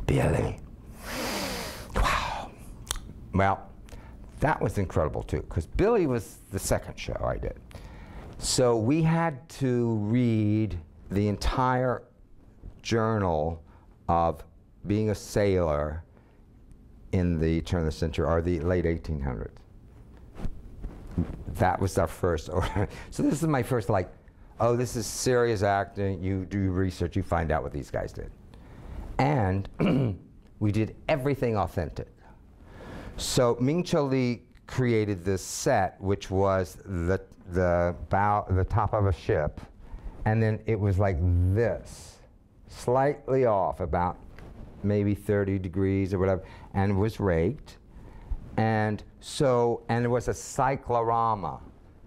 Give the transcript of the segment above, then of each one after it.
Billy. Wow. Well, that was incredible too, because Billy was the second show I did. So we had to read the entire journal of being a sailor in the turn of the century, or the late 1800s. That was our first order. So this is my first, like, oh, this is serious acting. You do research, you find out what these guys did. And we did everything authentic. So Ming-Cho Lee created this set, which was the top of a ship, and then it was like this, slightly off, about maybe 30 degrees or whatever, and was raked. And so, and it was a cyclorama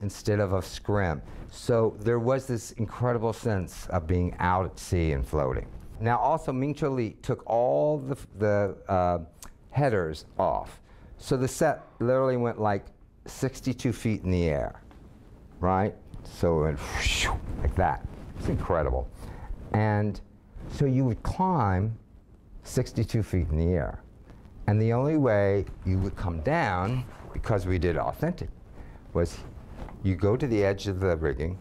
instead of a scrim. So there was this incredible sense of being out at sea and floating. Now also, Ming-Cho Lee took all the headers off. So the set literally went like 62 feet in the air, right? So it went whoosh, like that. It's incredible. And so you would climb 62 feet in the air. And the only way you would come down, because we did authentic, was you go to the edge of the rigging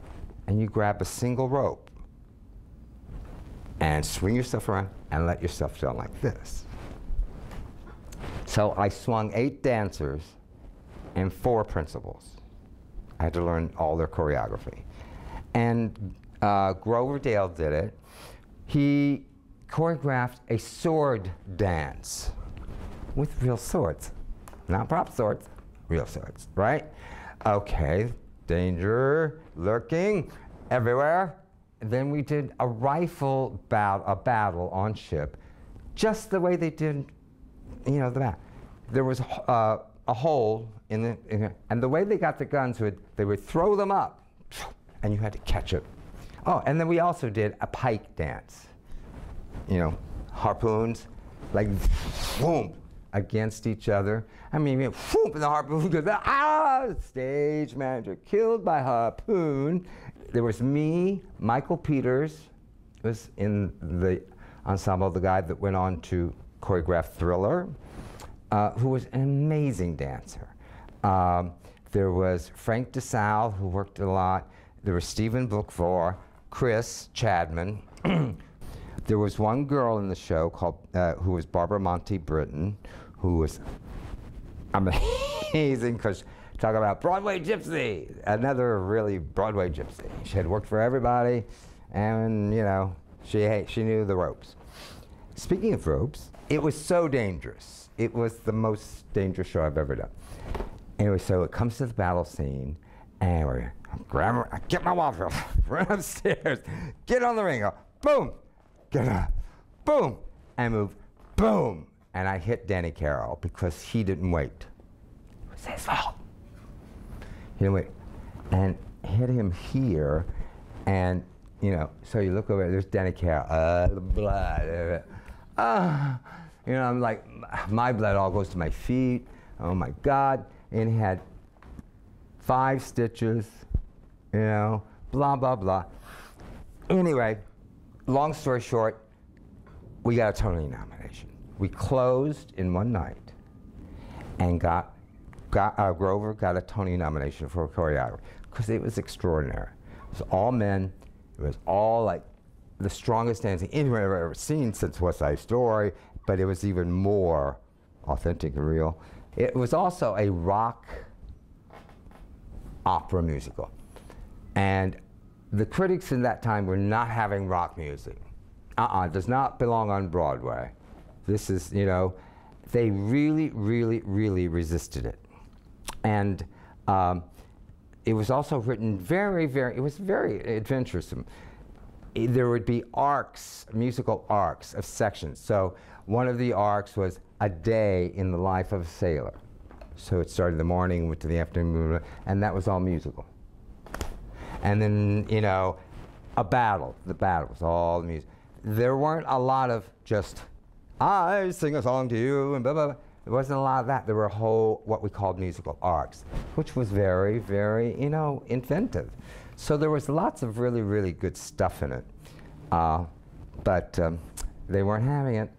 and you grab a single rope and swing yourself around and let yourself down like this. So I swung 8 dancers and 4 principals. I had to learn all their choreography. And Grover Dale did it. He choreographed a sword dance with real swords. Not prop swords, real swords, right? Okay, danger, lurking, everywhere. And then we did a rifle battle on ship, just the way they did, you know, the bat. There was a hole in the, and the way they got the guns, they would throw them up, and you had to catch it. Oh, and then we also did a pike dance. You know, harpoons, like, boom, against each other. I mean, whoop, and the harpoon goes, ah, stage manager killed by harpoon. There was me, Michael Peters was in the ensemble, the guy that went on to choreograph Thriller, who was an amazing dancer. There was Frank DeSalle, who worked a lot. There was Stephen Bookvor, Chris Chadman. There was one girl in the show called, who was Barbara Monte Britton, who was amazing, because talk about Broadway gypsy, another really Broadway gypsy. She had worked for everybody, and you know, she knew the ropes. Speaking of ropes, it was so dangerous. It was the most dangerous show I've ever done. Anyway, so it comes to the battle scene, and we're I get my waffle, run upstairs, get on the ring, go, boom, get up, boom, and move, boom. And I hit Danny Carroll because he didn't wait. It was his fault. He didn't wait. And hit him here, and you know, so you look over, there's Danny Carroll, the blood. You know, I'm like, my blood all goes to my feet. Oh my God. And he had 5 stitches, you know, blah, blah, blah. Anyway, long story short, we got a Tony nomination. We closed in one night and Grover got a Tony nomination for choreography because it was extraordinary. It was all men. It was all like the strongest dancing anyone I've ever seen since West Side Story, but it was even more authentic and real. It was also a rock opera musical. And the critics in that time were not having rock music. It does not belong on Broadway. This is, you know, they really, really, really resisted it. And it was also written very, very, it was very adventuresome. There would be arcs, musical arcs of sections. So one of the arcs was a day in the life of a sailor. So it started in the morning, went to the afternoon, and that was all musical. And then, you know, a battle. The battle was all music. There weren't a lot of just, I sing a song to you, and blah, blah, blah. There wasn't a lot of that. There were what we called musical arcs, which was very, very, you know, inventive. So there was lots of really, really good stuff in it. But they weren't having it.